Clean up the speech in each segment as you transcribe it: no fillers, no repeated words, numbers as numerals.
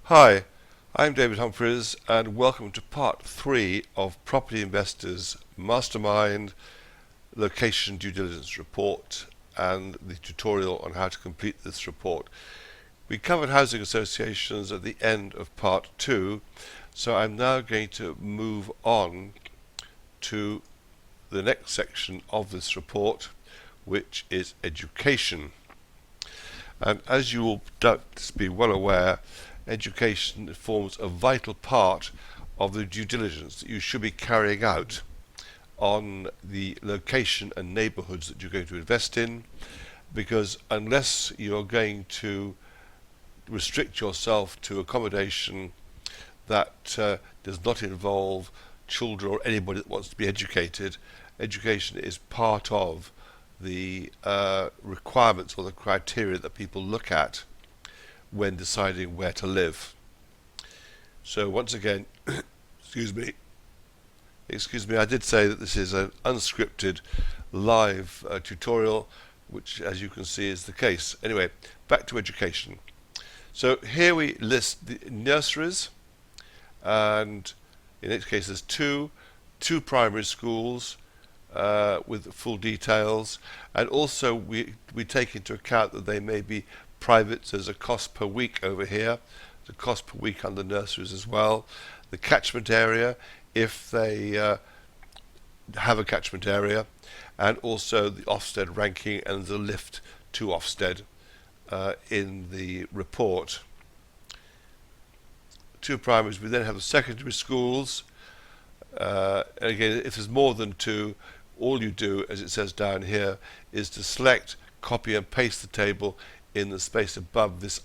Hi, I'm David Humphreys and welcome to part 3 of Property Investors Mastermind Location Due Diligence Report and the tutorial on how to complete this report. We covered housing associations at the end of part 2, so I'm now going to move on to the next section of this report, which is education. And as you will doubtless be well aware, education forms a vital part of the due diligence that you should be carrying out on the location and neighbourhoods that you're going to invest in, because unless you're going to restrict yourself to accommodation that does not involve children or anybody that wants to be educated, education is part of the requirements or the criteria that people look at when deciding where to live. So once again, excuse me, I did say that this is an unscripted live tutorial, which as you can see is the case. Anyway, back to education. So here we list the nurseries, and in each case there's two primary schools with full details, and also we take into account that they may be private. There's a cost per week over here, the cost per week under nurseries as well, the catchment area if they have a catchment area, and also the Ofsted ranking and the lift to Ofsted in the report. Two primaries. We then have the secondary schools. Again, if there's more than two, all you do, as it says down here, is to select, copy and paste the table in the space above this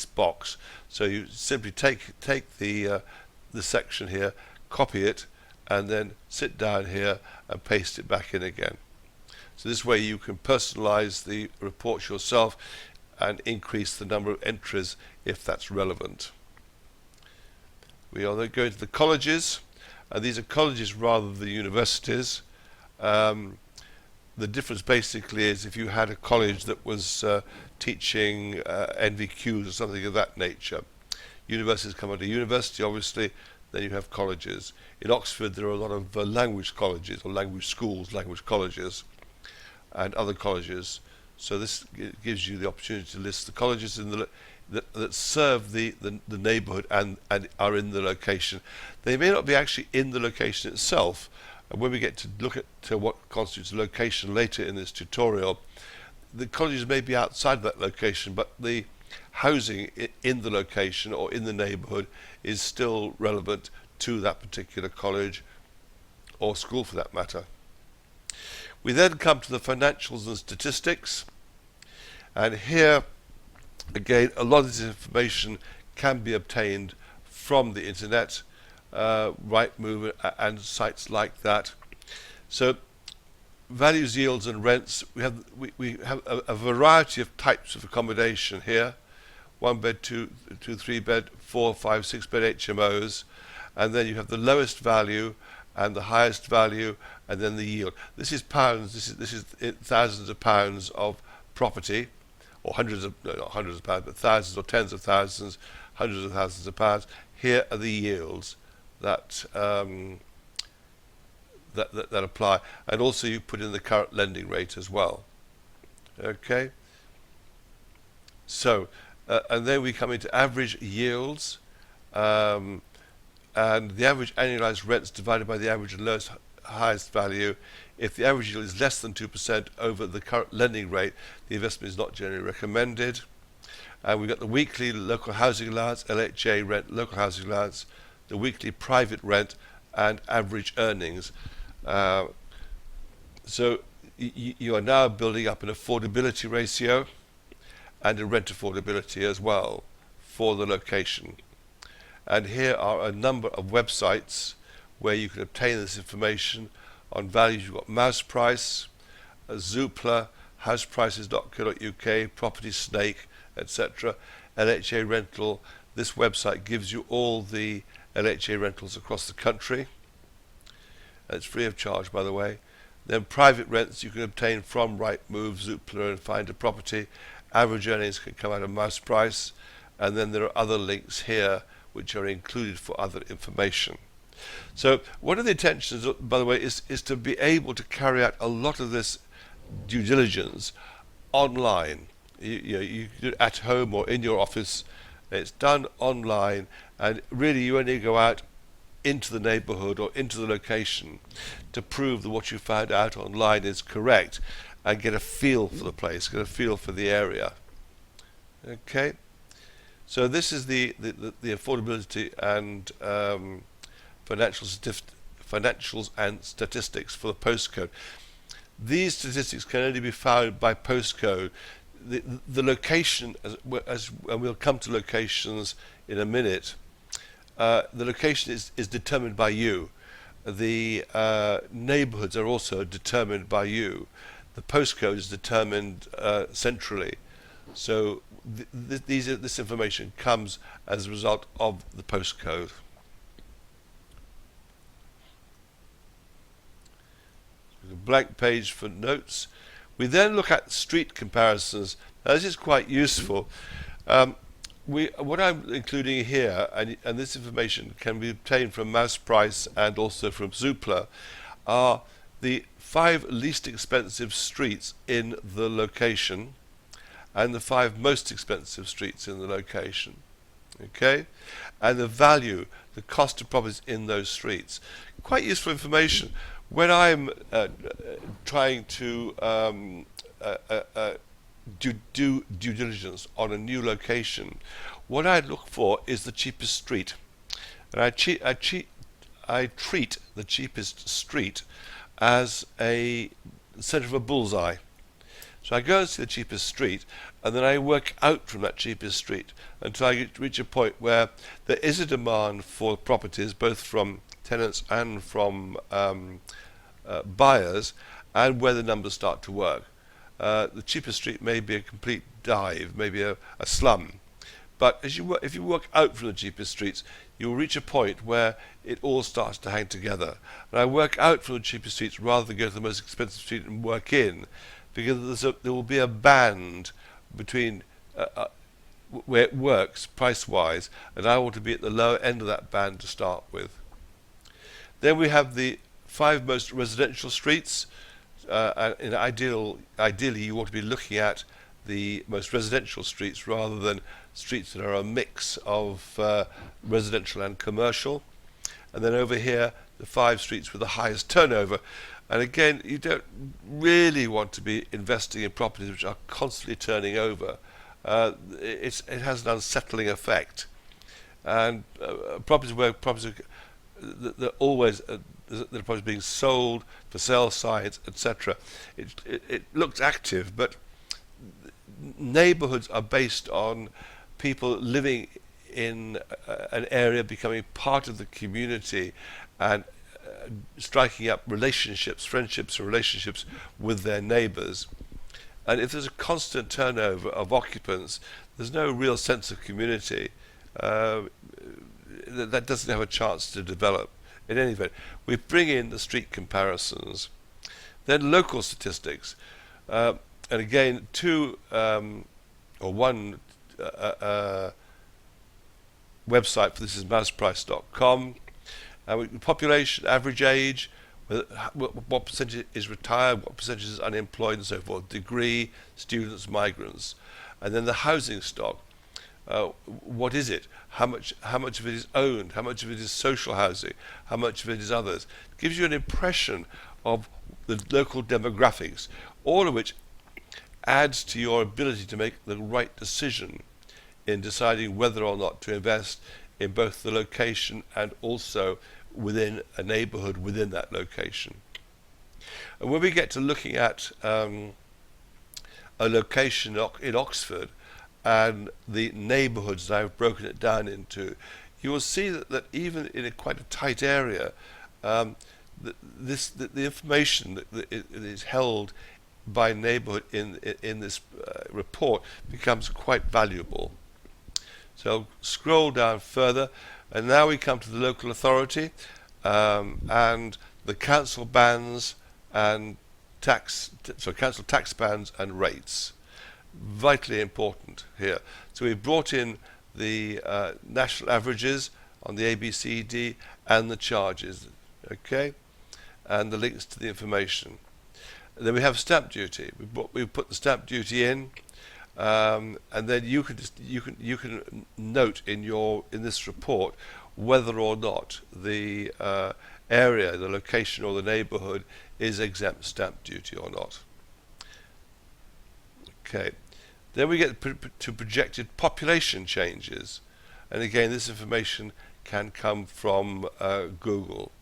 box. So you simply take the section here, copy it, and then sit down here and paste it back in again. So this way you can personalize the report yourself and increase the number of entries if that's relevant. We are then going to the colleges, and these are colleges rather than universities. The difference basically is if you had a college that was teaching NVQs or something of that nature. Universities come under university, obviously, then you have colleges. In Oxford there are a lot of language colleges, or language schools, language colleges, and other colleges. So this gives you the opportunity to list the colleges in the that serve the neighbourhood and are in the location. They may not be actually in the location itself, and when we get to look at what constitutes a location later in this tutorial, the colleges may be outside that location, but the housing in the location or in the neighbourhood is still relevant to that particular college or school for that matter. We then come to the financials and statistics, and here again a lot of this information can be obtained from the internet, Rightmove and sites like that. So values, yields and rents, we have a variety of types of accommodation here: 1 bed, 2, 3 bed, 4, 5, 6 bed HMOs, and then you have the lowest value and the highest value, and then the yield. This is pounds. This is thousands of pounds of property, or hundreds of, no, not hundreds of pounds, but thousands or tens of thousands, hundreds of thousands of pounds. Here are the yields that that apply, and also you put in the current lending rate as well. Okay. So, and then we come into average yields, and the average annualized rents divided by the average and lowest highest value. If the average yield is less than 2% over the current lending rate, the investment is not generally recommended. And we've got the weekly local housing allowance, LHA rent, local housing allowance, the weekly private rent, and average earnings. So you are now building up an affordability ratio and a rent affordability as well for the location. And here are a number of websites where you can obtain this information on values. You've got Mouse Price, Zoopla, houseprices.co.uk, Property Snake, etc. LHA Rental. This website gives you all the LHA rentals across the country. It's free of charge, by the way. Then private rents you can obtain from Rightmove, Zoopla, and Find a Property. Average earnings can come out of Mouse Price, and then there are other links here which are included for other information. So one of the intentions, by the way, is to be able to carry out a lot of this due diligence online. You do it at home or in your office. It's done online, and really you only go out into the neighbourhood or into the location to prove that what you found out online is correct and get a feel for the place, get a feel for the area. Okay, so this is the affordability and financials and statistics for the postcode. These statistics can only be found by postcode. The location, and we'll come to locations in a minute, the location is determined by you. The neighbourhoods are also determined by you. The postcode is determined centrally. So this information comes as a result of the postcode. A blank page for notes. We then look at street comparisons. Now, this is quite useful. What I'm including here, and this information can be obtained from Mouseprice and also from Zoopla, are the 5 least expensive streets in the location and the 5 most expensive streets in the location. Okay, and the value, the cost of properties in those streets. Quite useful information. When I'm trying to do due diligence on a new location, what I look for is the cheapest street, and I treat the cheapest street as a centre of a bullseye. So I go and see the cheapest street, and then I work out from that cheapest street until I reach a point where there is a demand for properties, both from tenants and from buyers, and where the numbers start to work. The cheapest street may be a complete dive, maybe a slum, but if you work out from the cheapest streets, you'll reach a point where it all starts to hang together. And I work out from the cheapest streets rather than go to the most expensive street and work in, because there will be a band between where it works price-wise, and I want to be at the lower end of that band to start with. Then we have the 5 most residential streets. And ideally you want to be looking at the most residential streets rather than streets that are a mix of residential and commercial. And then over here, the 5 streets with the highest turnover. And again, you don't really want to be investing in properties which are constantly turning over. It has an unsettling effect. And properties where they're always they're probably being sold for sale signs, etc. It looks active, but neighbourhoods are based on people living in an area, becoming part of the community, and striking up relationships, friendships and relationships with their neighbours. And if there's a constant turnover of occupants, there's no real sense of community. That doesn't have a chance to develop. In any event, we bring in the street comparisons. Then local statistics. And again, one website for this is mouseprice.com. Population, average age, what percentage is retired, what percentage is unemployed, and so forth. Degree, students, migrants. And then the housing stock. What is it? How much of it is owned? How much of it is social housing? How much of it is others? It gives you an impression of the local demographics, all of which adds to your ability to make the right decision in deciding whether or not to invest in both the location and also within a neighbourhood within that location. And when we get to looking at a location in Oxford, and the neighbourhoods that I've broken it down into, you will see that even in quite a tight area, the information that is held by neighbourhood in this report becomes quite valuable. So I'll scroll down further, and now we come to the local authority and the council bans and council tax bans and rates. Vitally important here. So we've brought in the national averages on the ABCD and the charges, okay, and the links to the information. And then we have stamp duty. We put the stamp duty in, and then you can note in this report whether or not the area, the location, or the neighbourhood is exempt stamp duty or not. Okay. Then we get to projected population changes, and again this information can come from Google.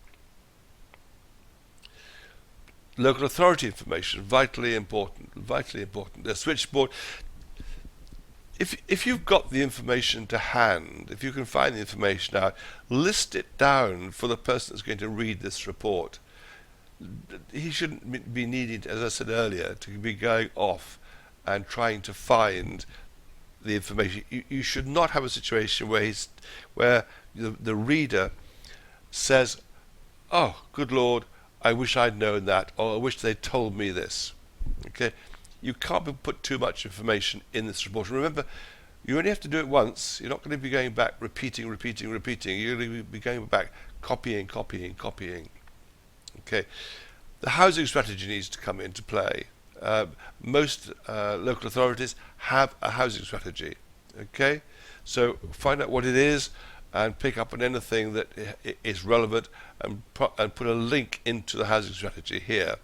Local authority information, vitally important, vitally important. The switchboard. If you've got the information to hand, if you can find the information out, list it down for the person that's going to read this report. He shouldn't be needed, as I said earlier, to be going off and trying to find the information. You should not have a situation where the reader says, "Oh, good Lord, I wish I'd known that," or "I wish they'd told me this." Okay, you can't put too much information in this report. And remember, you only have to do it once. You're not going to be going back repeating. You're going to be going back copying. Okay, the housing strategy needs to come into play. Most local authorities have a housing strategy. Okay, so find out what it is and pick up on anything that is relevant, and put a link into the housing strategy here.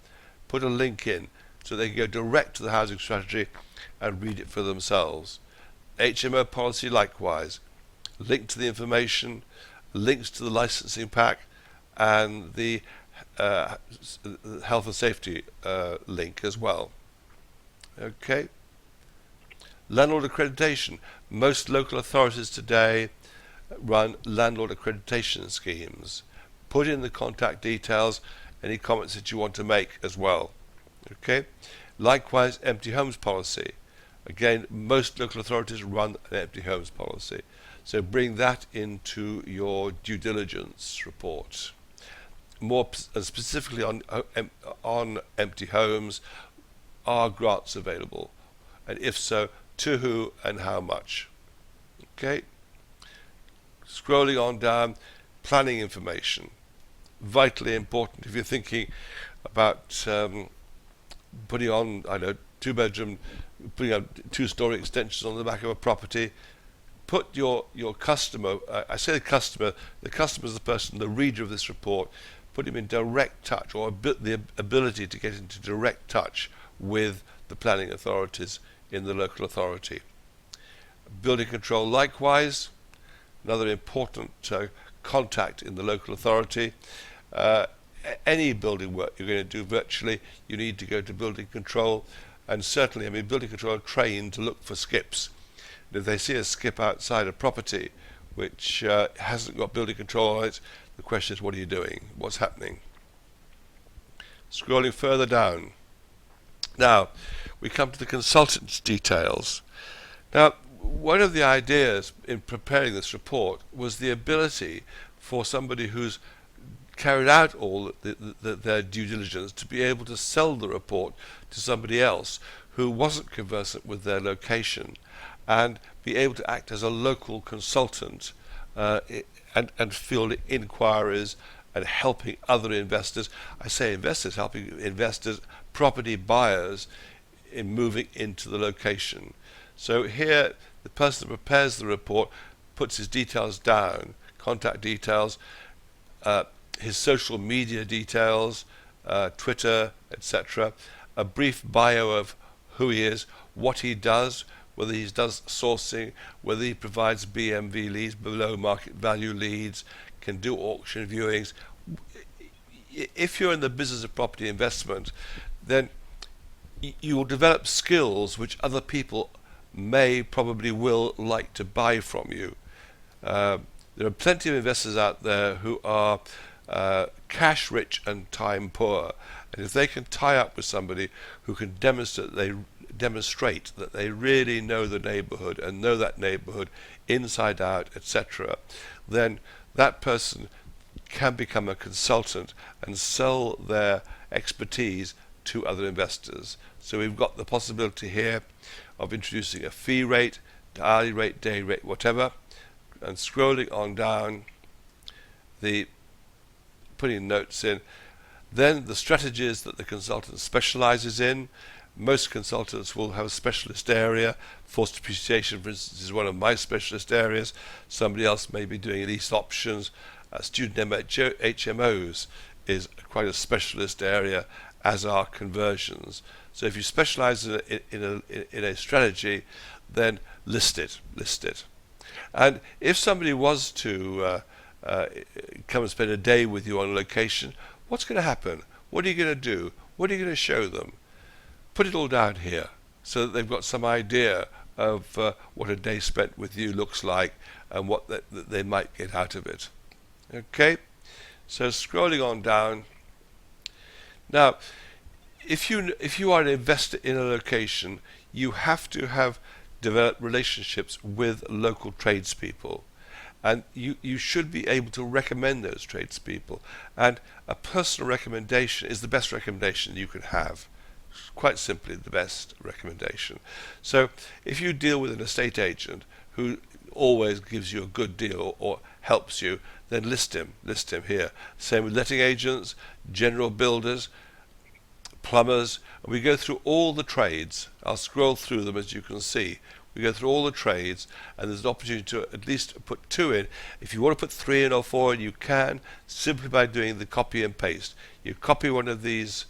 Put a link in so they can go direct to the housing strategy and read it for themselves. HMO policy likewise. Link to the information, links to the licensing pack, and the health and safety link as well. Okay. Landlord accreditation. Most local authorities today run landlord accreditation schemes. Put in the contact details, any comments that you want to make as well. Okay. Likewise, empty homes policy. Again, most local authorities run an empty homes policy. So bring that into your due diligence report. More specifically on empty homes, are grants available? And if so, to who and how much? Okay. Scrolling on down, planning information. Vitally important if you're thinking about putting on, I know, two-bedroom, putting up two-story extensions on the back of a property. Put your customer, I say the customer is the person, the reader of this report, put him in direct touch, or the ability to get into direct touch with the planning authorities in the local authority. Building control likewise, another important contact in the local authority. Any building work you're going to do virtually, you need to go to building control, and certainly, I mean, building control are trained to look for skips. And if they see a skip outside a property which hasn't got building control on it, the question is, what are you doing? What's happening? Scrolling further down. Now, we come to the consultant's details. Now, one of the ideas in preparing this report was the ability for somebody who's carried out all their due diligence to be able to sell the report to somebody else who wasn't conversant with their location, and be able to act as a local consultant and field inquiries and helping other investors. I say investors, helping investors, property buyers, in moving into the location. So here, the person that prepares the report puts his details down, contact details, his social media details, Twitter, etc., a brief bio of who he is, what he does, whether he does sourcing, whether he provides BMV leads, below market value leads, can do auction viewings. If you're in the business of property investment, then you will develop skills which other people probably will like to buy from you. There are plenty of investors out there who are cash rich and time poor, and if they can tie up with somebody who can demonstrate that they really know the neighbourhood and know that neighbourhood inside out, etc., then that person can become a consultant and sell their expertise to other investors. So we've got the possibility here of introducing a fee rate, hourly rate, day rate, whatever, and scrolling on down, putting notes in. Then the strategies that the consultant specializes in. Most consultants will have a specialist area. Forced depreciation, for instance, is one of my specialist areas. Somebody else may be doing lease options. Student HMOs is quite a specialist area, as are conversions. So if you specialize in a strategy, then list it. And if somebody was to come and spend a day with you on a location, what's going to happen? What are you going to do? What are you going to show them? Put it all down here so that they've got some idea of what a day spent with you looks like and what they might get out of it. Okay, so scrolling on down. Now, if you are an investor in a location, you have to have developed relationships with local tradespeople. And you should be able to recommend those tradespeople. And a personal recommendation is the best recommendation you can have. Quite simply, the best recommendation. So if you deal with an estate agent who always gives you a good deal or helps you, then list him here. Same with letting agents, general builders, plumbers, and we go through all the trades. I'll scroll through them, as you can see. We go through all the trades, and there's an opportunity to at least put 2 in. If you want to put 3 in or 4 in, you can, simply by doing the copy and paste. You copy one of these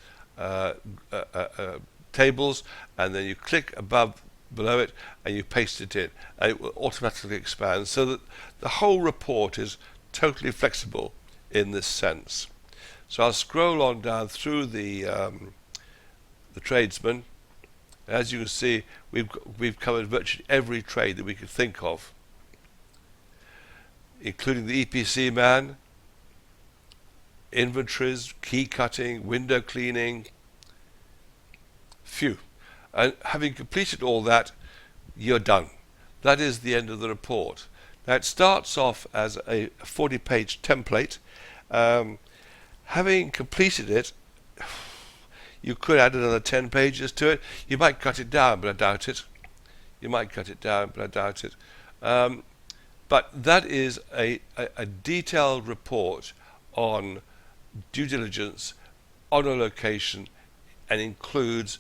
tables, and then you click below it, and you paste it in, and it will automatically expand, so that the whole report is totally flexible in this sense. So I'll scroll on down through the tradesmen. As you can see, we've covered virtually every trade that we could think of, including the EPC man, inventories, key cutting, window cleaning. Phew. And having completed all that, you're done. That is the end of the report. Now, it starts off as a 40-page template. Having completed it, you could add another 10 pages to it. You might cut it down, but I doubt it. But that is a detailed report on due diligence on a location, and includes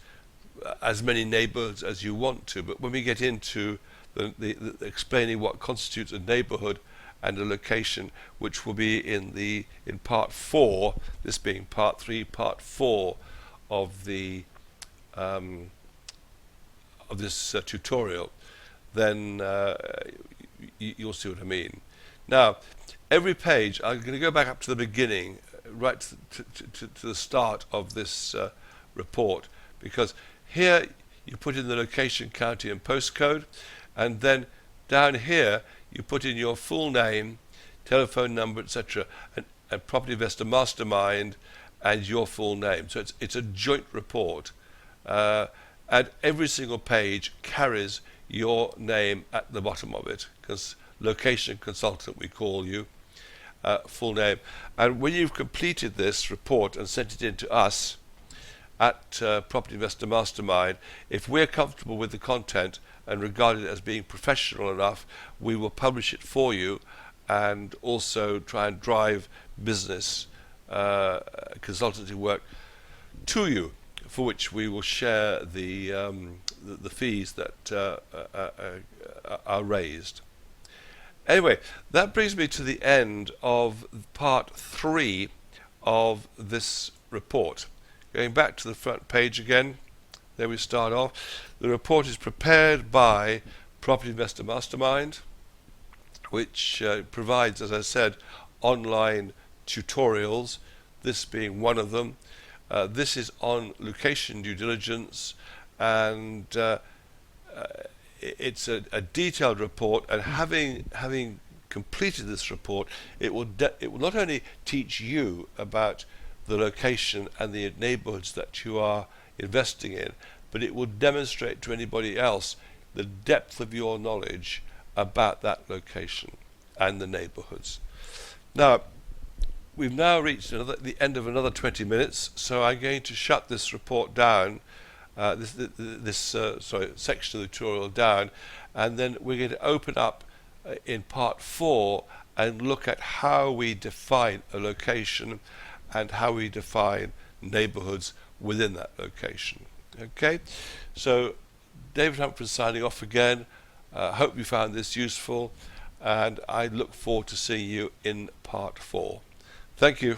as many neighbourhoods as you want to. But when we get into the explaining what constitutes a neighbourhood and a location, which will be in part 4, this being part 3, part 4 of this tutorial, then you'll see what I mean. Now, every page, I'm going to go back up to the beginning, right to the start of this report, because here you put in the location, county and postcode, and then down here you put in your full name, telephone number, etc., and Property Investor Mastermind, and your full name. So it's a joint report, and every single page carries your name at the bottom of it, because location consultant we call you, full name. And when you've completed this report and sent it in to us at Property Investor Mastermind, if we're comfortable with the content and regard it as being professional enough, we will publish it for you, and also try and drive business consultancy work to you, for which we will share the fees that are raised. Anyway, that brings me to the end of part 3 of this report. Going back to the front page again, there we start off. The report is prepared by Property Investor Mastermind, which provides, as I said, online tutorials, this being one of them. This is on location due diligence, and it's a detailed report, and having completed this report, it will not only teach you about the location and the neighbourhoods that you are investing in, but it will demonstrate to anybody else the depth of your knowledge about that location and the neighbourhoods. Now, we've now reached the end of another 20 minutes, so I'm going to shut this report down section of the tutorial down, and then we're going to open up in part 4 and look at how we define a location and how we define neighbourhoods within that location. Okay, so David Humphreys signing off again. Hope you found this useful, and I look forward to seeing you in part 4. Thank you.